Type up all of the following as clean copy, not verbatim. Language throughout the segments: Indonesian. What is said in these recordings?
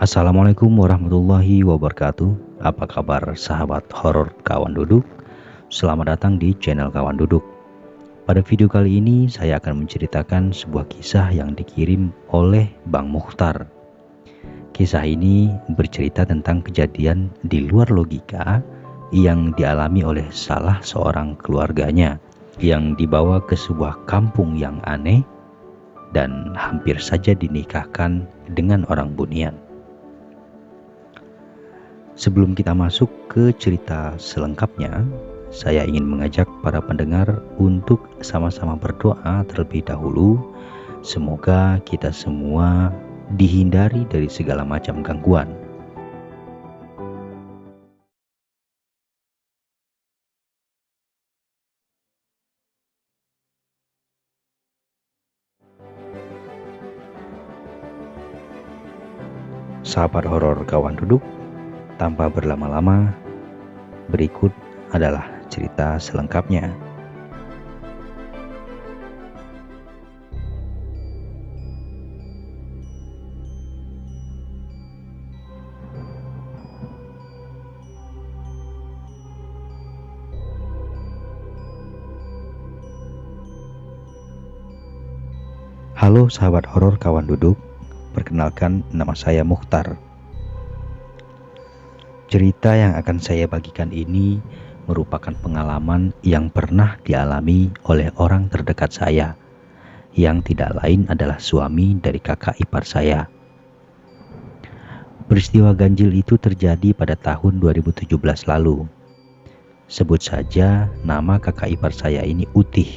Assalamualaikum warahmatullahi wabarakatuh. Apa kabar sahabat horor kawan duduk? Selamat datang di channel kawan duduk. Pada video kali ini saya akan menceritakan sebuah kisah yang dikirim oleh Bang Mukhtar. Kisah ini bercerita tentang kejadian di luar logika yang dialami oleh salah seorang keluarganya yang dibawa ke sebuah kampung yang aneh dan hampir saja dinikahkan dengan orang bunian. Sebelum kita masuk ke cerita selengkapnya, saya ingin mengajak para pendengar untuk sama-sama berdoa terlebih dahulu. Semoga kita semua dihindari dari segala macam gangguan. Sahabat horor kawan duduk, tanpa berlama-lama, berikut adalah cerita selengkapnya. Halo sahabat horor kawan duduk, perkenalkan nama saya Mukhtar. Cerita yang akan saya bagikan ini merupakan pengalaman yang pernah dialami oleh orang terdekat saya, yang tidak lain adalah suami dari kakak ipar saya. Peristiwa ganjil itu terjadi pada tahun 2017 lalu. Sebut saja nama kakak ipar saya ini Utih.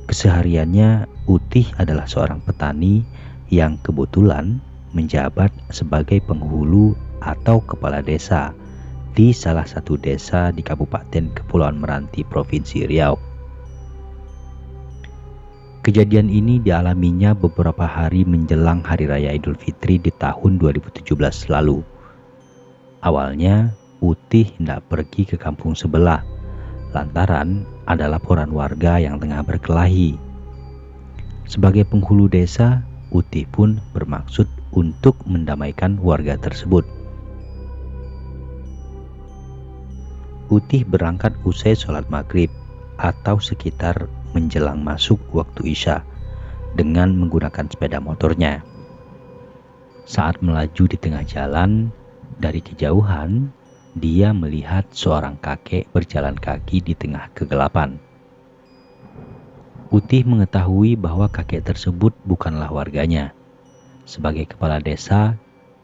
Kesehariannya Utih adalah seorang petani yang kebetulan menjabat sebagai penghulu atau kepala desa di salah satu desa di Kabupaten Kepulauan Meranti, Provinsi Riau. Kejadian ini dialaminya beberapa hari menjelang Hari Raya Idul Fitri di tahun 2017 lalu. Awalnya Utih hendak pergi ke kampung sebelah lantaran ada laporan warga yang tengah berkelahi. Sebagai penghulu desa, Utih pun bermaksud untuk mendamaikan warga tersebut. Utih berangkat usai sholat maghrib atau sekitar menjelang masuk waktu Isya dengan menggunakan sepeda motornya. Saat melaju di tengah jalan, dari kejauhan dia melihat seorang kakek berjalan kaki di tengah kegelapan. Utih mengetahui bahwa kakek tersebut bukanlah warganya. Sebagai kepala desa,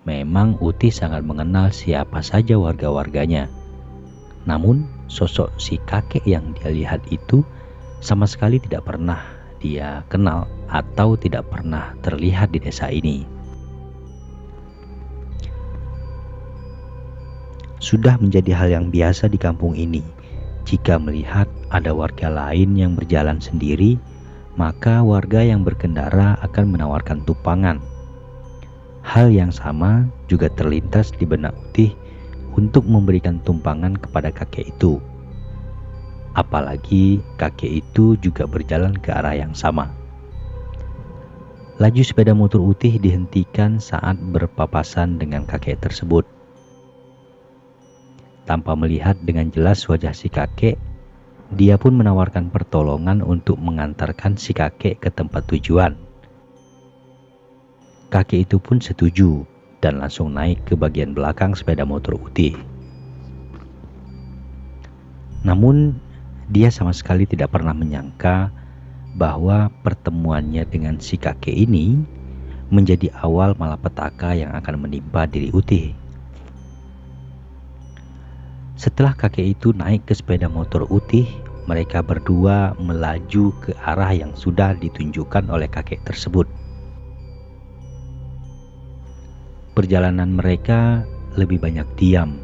memang Utih sangat mengenal siapa saja warga-warganya. Namun, sosok si kakek yang dia lihat itu sama sekali tidak pernah dia kenal atau tidak pernah terlihat di desa ini. Sudah menjadi hal yang biasa di kampung ini. Jika melihat ada warga lain yang berjalan sendiri, maka warga yang berkendara akan menawarkan tumpangan. Hal yang sama juga terlintas di benak Utih untuk memberikan tumpangan kepada kakek itu. Apalagi kakek itu juga berjalan ke arah yang sama. Laju sepeda motor Utih dihentikan saat berpapasan dengan kakek tersebut. Tanpa melihat dengan jelas wajah si kakek, dia pun menawarkan pertolongan untuk mengantarkan si kakek ke tempat tujuan. Kakek itu pun setuju dan langsung naik ke bagian belakang sepeda motor Utih. Namun, dia sama sekali tidak pernah menyangka bahwa pertemuannya dengan si kakek ini menjadi awal malapetaka yang akan menimpa diri Utih. Setelah kakek itu naik ke sepeda motor Utih, mereka berdua melaju ke arah yang sudah ditunjukkan oleh kakek tersebut. Perjalanan mereka lebih banyak diam.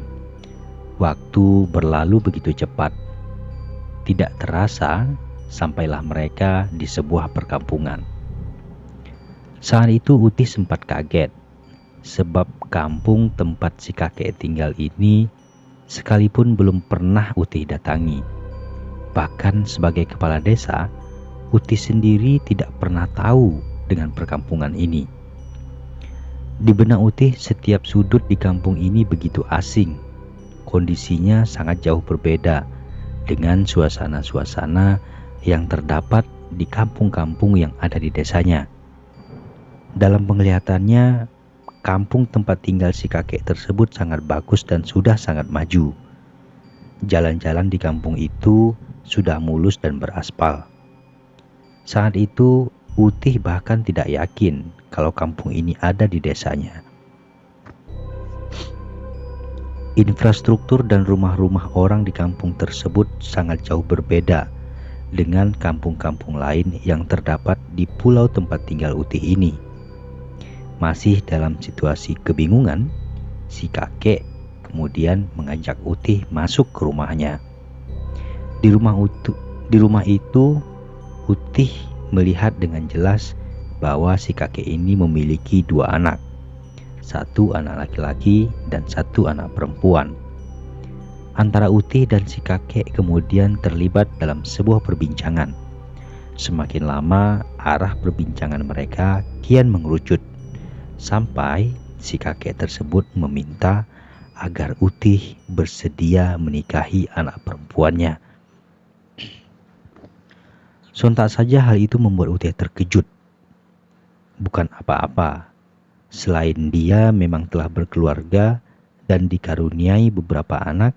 Waktu berlalu begitu cepat. Tidak terasa, sampailah mereka di sebuah perkampungan. Saat itu Utih sempat kaget, sebab kampung tempat si kakek tinggal ini sekalipun belum pernah Utih datangi. Bahkan sebagai kepala desa, Utih sendiri tidak pernah tahu dengan perkampungan ini. Di benak Utih, setiap sudut di kampung ini begitu asing. Kondisinya sangat jauh berbeda dengan suasana-suasana yang terdapat di kampung-kampung yang ada di desanya. Dalam penglihatannya, kampung tempat tinggal si kakek tersebut sangat bagus dan sudah sangat maju. Jalan-jalan di kampung itu sudah mulus dan beraspal. Saat itu, Utih bahkan tidak yakin kalau kampung ini ada di desanya. Infrastruktur dan rumah-rumah orang di kampung tersebut sangat jauh berbeda dengan kampung-kampung lain yang terdapat di pulau tempat tinggal Utih ini. Masih dalam situasi kebingungan, si kakek kemudian mengajak Utih masuk ke rumahnya. Di rumah itu, Utih melihat dengan jelas bahwa si kakek ini memiliki dua anak, satu anak laki-laki dan satu anak perempuan. Antara Utih dan si kakek kemudian terlibat dalam sebuah perbincangan. Semakin lama, arah perbincangan mereka kian mengerucut, sampai si kakek tersebut meminta agar Utih bersedia menikahi anak perempuannya. Sontak saja hal itu membuat Utih terkejut. Bukan apa-apa, selain dia memang telah berkeluarga dan dikaruniai beberapa anak,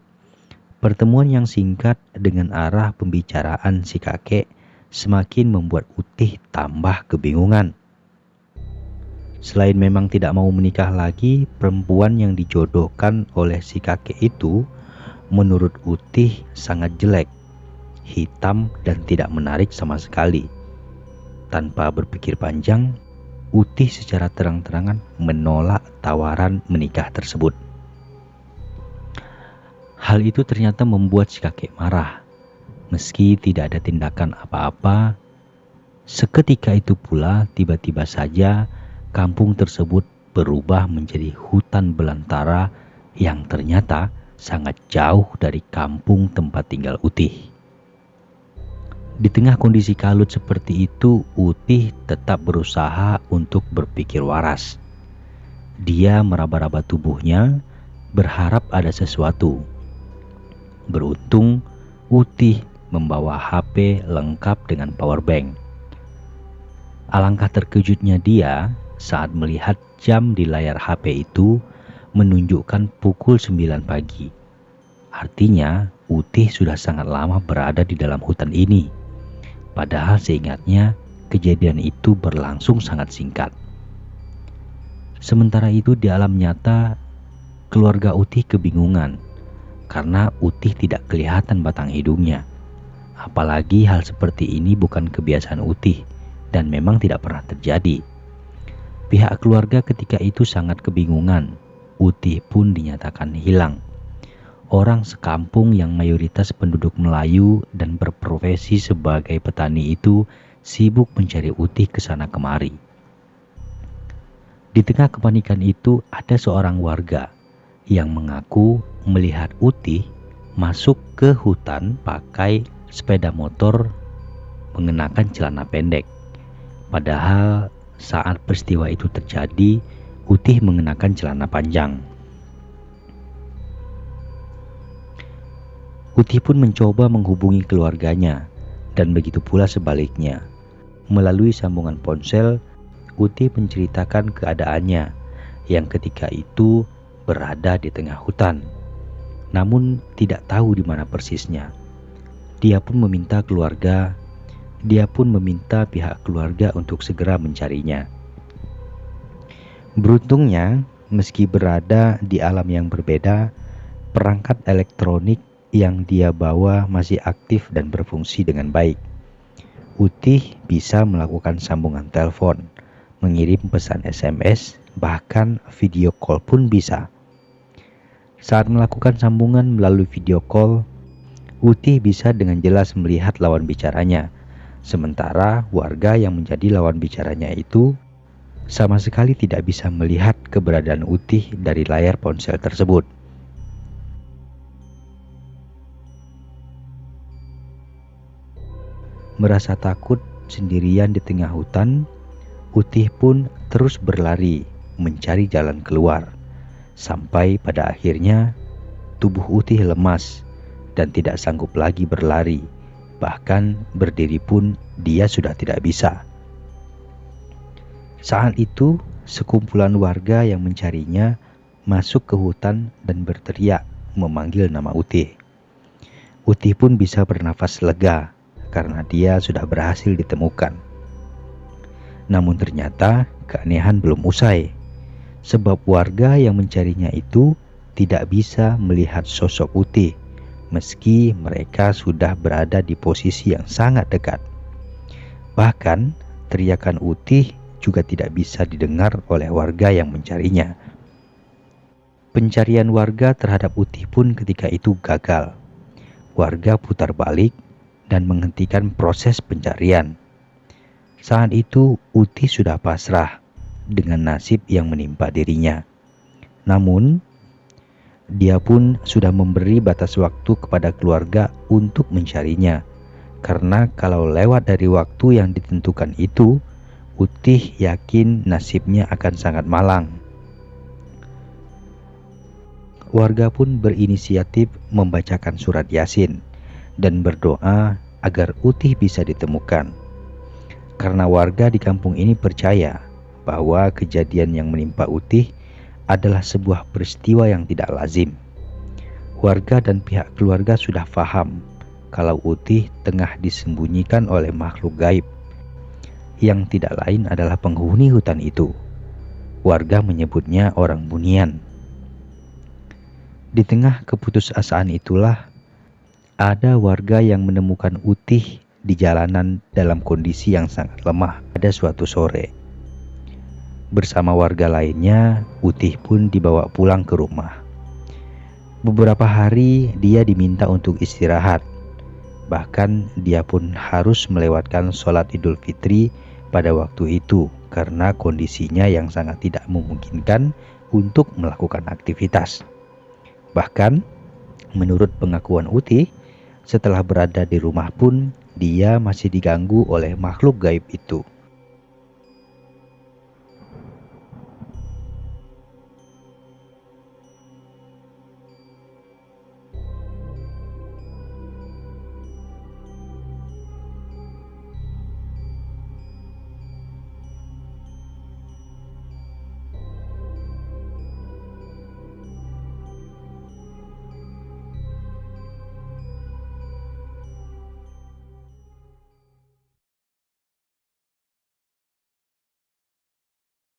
pertemuan yang singkat dengan arah pembicaraan si kakek semakin membuat Utih tambah kebingungan. Selain memang tidak mau menikah lagi, perempuan yang dijodohkan oleh si kakek itu menurut Utih sangat jelek, hitam dan tidak menarik sama sekali. Tanpa berpikir panjang, Utih secara terang-terangan menolak tawaran menikah tersebut. Hal itu ternyata membuat si kakek marah. Meski tidak ada tindakan apa-apa, seketika itu pula tiba-tiba saja kampung tersebut berubah menjadi hutan belantara yang ternyata sangat jauh dari kampung tempat tinggal Utih. Di tengah kondisi kalut seperti itu, Utih tetap berusaha untuk berpikir waras. Dia meraba-raba tubuhnya, berharap ada sesuatu. Beruntung, Utih membawa HP lengkap dengan power bank. Alangkah terkejutnya dia saat melihat jam di layar HP itu menunjukkan pukul 9 pagi. Artinya, Utih sudah sangat lama berada di dalam hutan ini. Padahal seingatnya, kejadian itu berlangsung sangat singkat. Sementara itu di alam nyata, keluarga Utih kebingungan karena Utih tidak kelihatan batang hidungnya. Apalagi hal seperti ini bukan kebiasaan Utih dan memang tidak pernah terjadi. Pihak keluarga ketika itu sangat kebingungan. Utih pun dinyatakan hilang. Orang sekampung yang mayoritas penduduk Melayu dan berprofesi sebagai petani itu sibuk mencari Utih ke sana kemari. Di tengah kepanikan itu ada seorang warga yang mengaku melihat Utih masuk ke hutan pakai sepeda motor mengenakan celana pendek. Padahal saat peristiwa itu terjadi, Utih mengenakan celana panjang. Utih pun mencoba menghubungi keluarganya, dan begitu pula sebaliknya. Melalui sambungan ponsel, Utih menceritakan keadaannya yang ketika itu berada di tengah hutan, namun tidak tahu di mana persisnya. Dia pun meminta pihak keluarga untuk segera mencarinya. Beruntungnya, meski berada di alam yang berbeda, perangkat elektronik yang dia bawa masih aktif dan berfungsi dengan baik. Utih bisa melakukan sambungan telepon, mengirim pesan SMS, bahkan video call pun bisa. Saat melakukan sambungan melalui video call, Utih bisa dengan jelas melihat lawan bicaranya, sementara warga yang menjadi lawan bicaranya itu sama sekali tidak bisa melihat keberadaan Utih dari layar ponsel tersebut. Merasa takut sendirian di tengah hutan, Utih pun terus berlari mencari jalan keluar, sampai pada akhirnya tubuh Utih lemas dan tidak sanggup lagi berlari. Bahkan berdiri pun dia sudah tidak bisa. Saat itu sekumpulan warga yang mencarinya masuk ke hutan dan berteriak memanggil nama Utih. Utih pun bisa bernafas lega karena dia sudah berhasil ditemukan. Namun ternyata keanehan belum usai, sebab warga yang mencarinya itu tidak bisa melihat sosok Utih meski mereka sudah berada di posisi yang sangat dekat. Bahkan teriakan Utih juga tidak bisa didengar oleh warga yang mencarinya. Pencarian warga terhadap Utih pun ketika itu gagal. Warga putar balik dan menghentikan proses pencarian. Saat itu Utih sudah pasrah dengan nasib yang menimpa dirinya. Namun dia pun sudah memberi batas waktu kepada keluarga untuk mencarinya, karena kalau lewat dari waktu yang ditentukan itu, Utih yakin nasibnya akan sangat malang. Warga pun berinisiatif membacakan surat Yasin dan berdoa agar Utih bisa ditemukan. Karena warga di kampung ini percaya bahwa kejadian yang menimpa Utih adalah sebuah peristiwa yang tidak lazim. Warga dan pihak keluarga sudah paham kalau Utih tengah disembunyikan oleh makhluk gaib yang tidak lain adalah penghuni hutan itu. Warga menyebutnya orang Bunian. Di tengah keputusasaan itulah ada warga yang menemukan Utih di jalanan dalam kondisi yang sangat lemah pada suatu sore. Bersama warga lainnya, Utih pun dibawa pulang ke rumah. Beberapa hari dia diminta untuk istirahat. Bahkan dia pun harus melewatkan sholat Idul Fitri pada waktu itu karena kondisinya yang sangat tidak memungkinkan untuk melakukan aktivitas. Bahkan menurut pengakuan Utih, setelah berada di rumah pun dia masih diganggu oleh makhluk gaib itu.